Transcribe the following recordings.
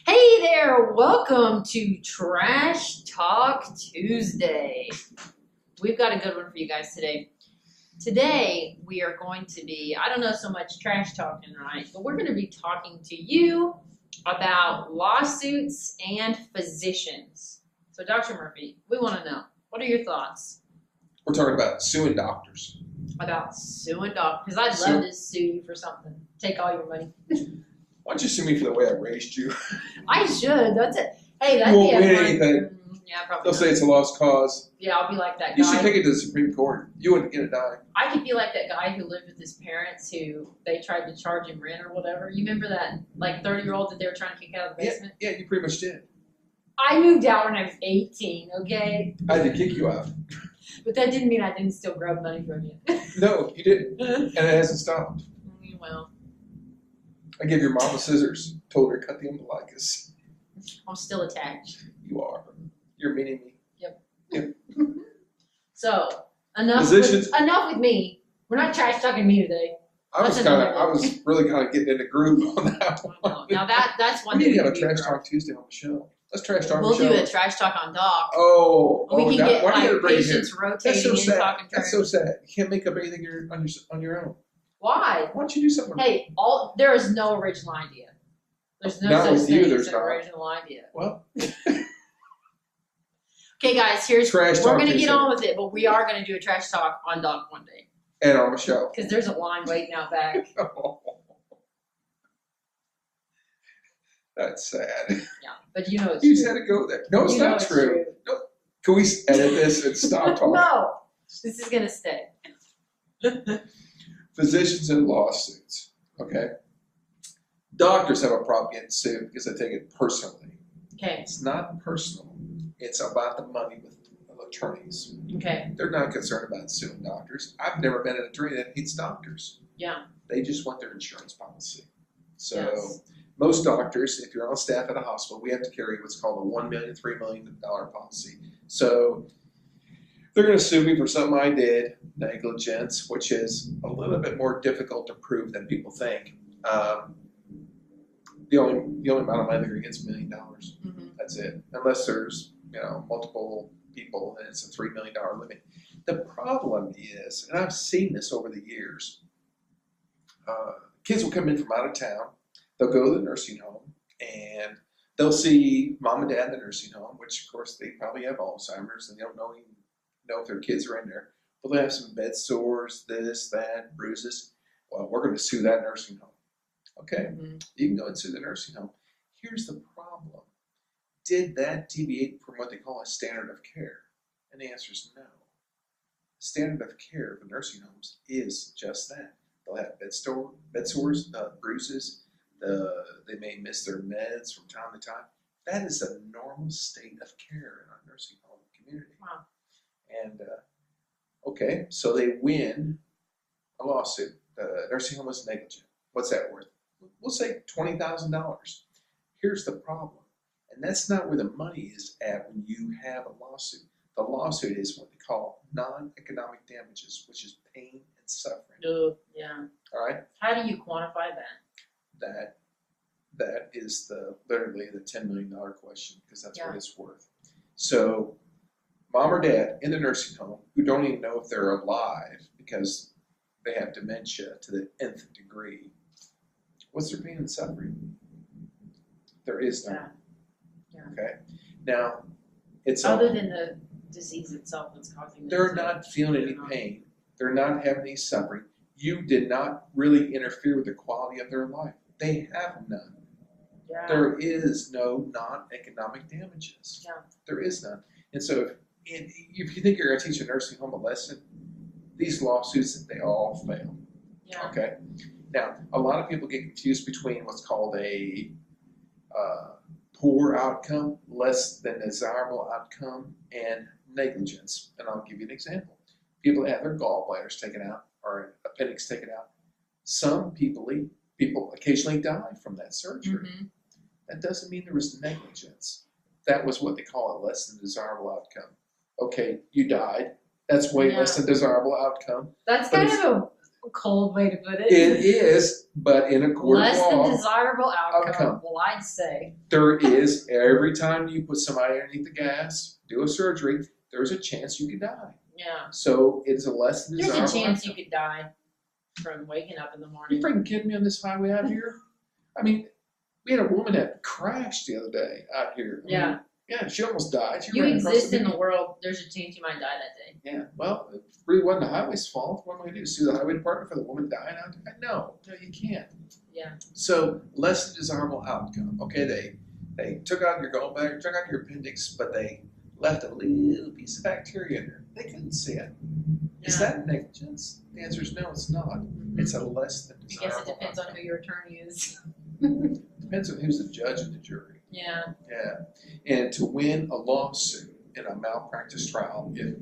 Hey there, welcome to Trash Talk Tuesday. We've got a good one for you guys today. Today, we are going to be, I don't know so much trash talking, right? But we're going to be talking to you about lawsuits and physicians. So, Dr. Murphy, we want to know, what are your thoughts We're talking about suing doctors. about suing doctors? Because I'd love to sue you for something. Take all your money. Why don't you sue me for the way I raised you? I should. That's it. Hey, that'd You won't be a win fun- anything. Yeah, probably. They'll not. say it's a lost cause. Yeah, I'll be like that You guy. should take it to the Supreme Court. You wouldn't get a dime. I could be like that guy who lived with his parents who they tried to charge him rent or whatever. You remember that like 30-year-old that they were trying to kick out of the basement? Yeah, you pretty much did. I moved out when I was 18, okay? I had to kick you out. But that didn't mean I didn't still grab money from you. No, you didn't. And it hasn't stopped. Well, I gave your mom the scissors. Told her to cut the umbilicus. I'm still attached. You are. You're meaning me. So, enough Physicians- with me. We're not trash talking me today. I was really kind of getting in the groove on that one. Now that's one We thing need to have a can do Trash for Talk Tuesday on the show. Let's Trash Talk We'll the do show. a trash talk on Doc. Oh, We can get why do you gotta like bring it here? patients That's rotating so and sad. talking That's turns. so sad. You can't make up anything on your own. Why? Why don't you do something? Hey, there is no original idea. There's no Not such with you, thing there's as an not. original idea. Well, Okay, guys, Trash we're talk gonna Tuesday. get on with it, but we are gonna do a trash talk on Doc one day and on the show. because there's a line waiting out back. That's sad. Yeah, but you know it's You just true. had to go there. No, it's You know not true. Can we edit this and stop talking? No, this is gonna stay. Physicians and lawsuits. Okay. Doctors have a problem getting sued because they take it personally. Okay, It's not personal. It's about the money with attorneys. okay, They're not concerned about suing doctors. I've never met an attorney that hates doctors. yeah, They just want their insurance policy. So yes, most doctors, if you're on staff at a hospital, we have to carry what's called a $1 million, $3 million policy. So they're going to sue me for something I did, negligence, which is a little bit more difficult to prove than people think. The only amount of money they're going to get is $1 million. hmm That's it. Unless there's multiple people, and it's a $3 million limit. The problem is, and I've seen this over the years, kids will come in from out of town. They'll go to the nursing home, and they'll see mom and dad in the nursing home, which of course they probably have Alzheimer's, and they don't know if their kids are in there. But they have some bed sores, this, that, bruises. Well, we're going to sue that nursing home. Okay, hmm you can go and sue the nursing home. Here's the problem. Did that deviate from what they call a standard of care? And the answer is no. Standard of care for nursing homes is just that. They'll have bed sores, bruises. They may miss their meds from time to time. That is a normal state of care in our nursing home community. Wow. And okay, so they win a lawsuit. The nursing home was negligent. What's that worth? We'll say $20,000. Here's the problem. And that's not where the money is at when you have a lawsuit. The lawsuit is what they call non-economic damages, which is pain and suffering. Yeah. All right? How do you quantify that? That is literally the $10 million question, because that's Yeah. what it's worth. So mom or dad in the nursing home who don't even know if they're alive because they have dementia to the nth degree. What's their pain and suffering? There is none. Yeah. Okay. Now, it's Other than the disease itself that's causing they're this. not feeling any pain. They're not having any suffering. You did not really interfere with the quality of their life. They have none. Yeah. There is no non-economic damages. Yeah. There is none. And so if you think you're going to teach a nursing home a lesson, these lawsuits, they all fail. Yeah. Okay. Now, a lot of people get confused between what's called a poor outcome, less than desirable outcome, and negligence. And I'll give you an example. People that have their gallbladders taken out or appendix taken out, some people occasionally die from that surgery. Mhm. That doesn't mean there was negligence. That was what they call a less than desirable outcome. Okay, you died. That's way less than desirable outcome. That's But kind of Cold way to put it. It is, but in a court of Less than law, desirable outcome. outcome. Well, I'd say. there is, every time you put somebody underneath the gas, do a surgery, there's a chance you could die. Yeah. So it's a less than There's desirable a chance outcome. you could die from waking up in the You morning. freaking kidding me on this highway out here? I mean, we had a woman that crashed the other day out here. I mean, Yeah. yeah, she almost died. She You ran across exist in the beach. world. There's a chance you might die that day. Yeah, well, it really wasn't the highway's fault. What am I going to do? Sue the highway department for the woman dying out there? No, you can't. Yeah. So, less than desirable outcome. Okay, they took out your gallbladder, took out your appendix, but they left a little piece of bacteria in there. They couldn't see it. Is Yeah. that negligence? The answer is no, it's not. It's a less than I desirable guess it depends on outcome. who your attorney is. Depends on who's the judge and the jury. Yeah. Yeah. And to win a lawsuit in a malpractice trial, if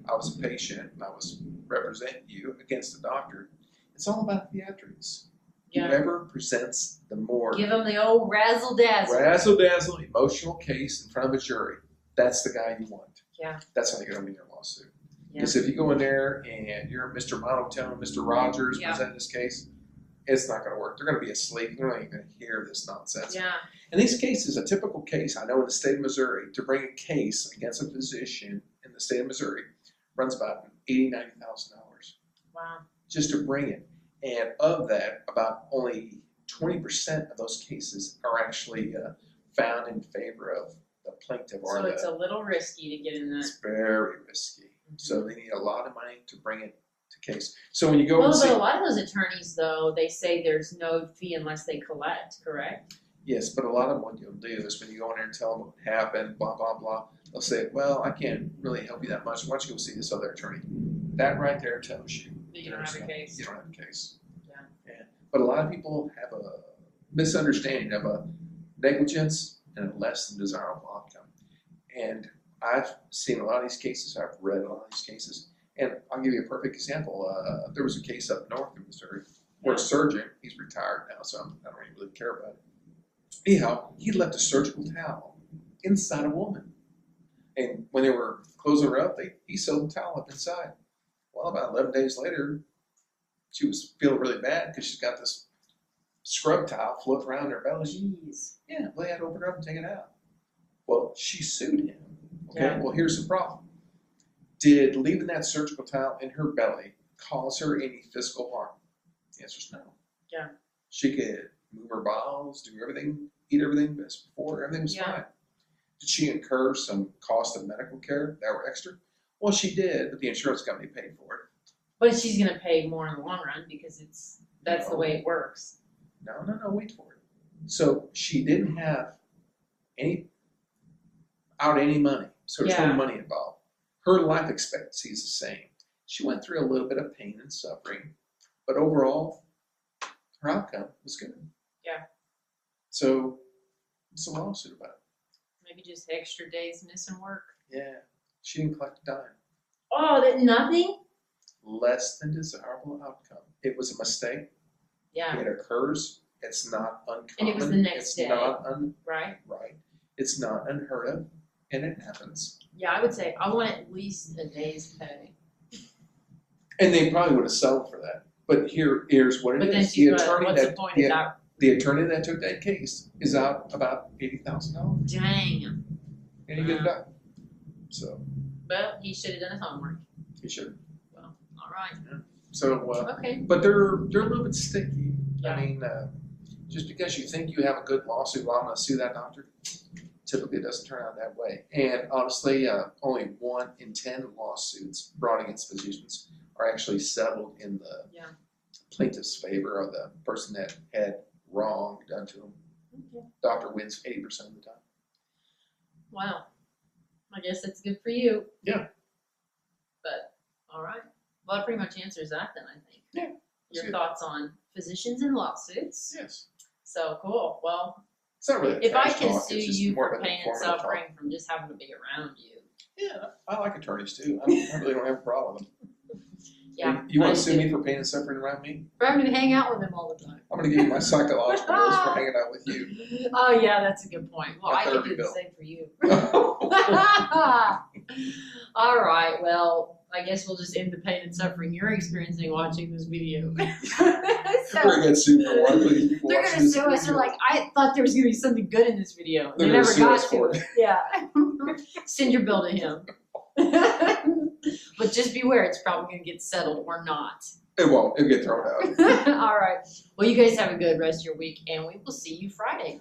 I was a patient and I was representing you against a doctor, it's all about theatrics. Yeah. Whoever presents the more Give them the old razzle dazzle. razzle-dazzle emotional case in front of a jury, that's the guy you want. Yeah. That's how you're going to win your lawsuit. Yeah. Because if you go in there and you're Mr. Monotone, Mr. Rogers Yeah. presenting this case, it's not going to work. They're going to be asleep. They're not even going to hear this nonsense. Yeah. And these cases, a typical case, I know in the state of Missouri, to bring a case against a physician in the state of Missouri runs about $80,000, $90,000 Wow. just to bring it. And of that, about only 20% of those cases are actually found in favor of the plaintiff or So the. it's a little risky to get in that. It's very risky. So they need a lot of money to bring it to case. So when you go Well, and but see, a lot of those attorneys, though, they say there's no fee unless they collect, correct? yes, but a lot of them, what you'll do is when you go in there and tell them what happened, blah, blah, blah, they'll say, well, I can't really help you that much. Why don't you go see this other attorney? That right there tells you. That you don't have a case. You don't have a case. Yeah. But a lot of people have a misunderstanding of a negligence and a less than desirable outcome. And I've seen a lot of these cases. I've read a lot of these cases. And I'll give you a perfect example. There was a case up north in Missouri where a surgeon, he's retired now, so I don't really care about it. Anyhow, he left a surgical towel inside a woman. And when they were closing her up, he sewed the towel up inside. Well, about 11 days later, she was feeling really bad because she's got this scrub towel floating around her belly. Jeez. Yeah, well, they had to open her up and take it out. Well, she sued him. Okay, Yeah. well, here's the problem. Did leaving that surgical towel in her belly cause her any physical harm? The answer is no. Yeah. She could move her bowels, do everything, eat everything as before, everything was Yeah. fine. Did she incur some cost of medical care that were extra? Well, she did, but the insurance company paid for it. But she's going to pay more in the long run because that's the No. way it works. No, wait for it. So she didn't have any money, so there's Yeah. no money involved. Her life expectancy is the same. She went through a little bit of pain and suffering, but overall, her outcome was good. Yeah. So, what's the lawsuit about? Maybe just extra days missing work. Yeah, she didn't collect a dime. Oh, that nothing? Less than desirable outcome. It was a mistake. Yeah. It occurs. It's not uncommon. And it was the next it's day. not Right? right. It's not unheard of, and it happens. Yeah, I would say I want at least a day's pay. And they probably would have settled for that. But here's what it But then is. she's like, what's the point of that? The attorney that took that case is out about $80,000. Dang. And he get it done. So Well, he should have done his homework. he should. Well, all right. So, Okay. but they're a little bit sticky. Yeah. I mean, just because you think you have a good lawsuit, well, I'm going to sue that doctor. Typically, it doesn't turn out that way. And honestly, only 1 in 10 lawsuits brought against physicians are actually settled in the Yeah. plaintiff's favor, or the person that had wrong done to them. Okay. Doctor wins 80% of the time. Wow. I guess that's good for you. Yeah. But, all right. Well, that pretty much answers that then, I think. Yeah. Your good. thoughts on physicians and lawsuits. Yes. So, cool. Well, It's not really a if I trash can talk, sue it's just you more for of an pain and informative talk. suffering from just having to be around you. Yeah, I like attorneys too. I really don't have a problem with them. Yeah. You want I to sue do. me for pain and suffering around me? For having to hang out with them all the time. I'm going to give you my psychological bills for hanging out with you. Oh, yeah, that's a good point. Well, My I could therapy do the bill. same for you. All right. Well, I guess we'll just end the pain and suffering you're experiencing watching this video. We're gonna get sued for one, but you They're watch gonna this sue us. They're video. like, I thought there was gonna be something good in this video. And They're they gonna never sue got us to for it. Yeah. Send your bill to him. But just beware, it's probably gonna get settled or not. It won't. It'll get thrown out. All right. Well, you guys have a good rest of your week, and we will see you Friday.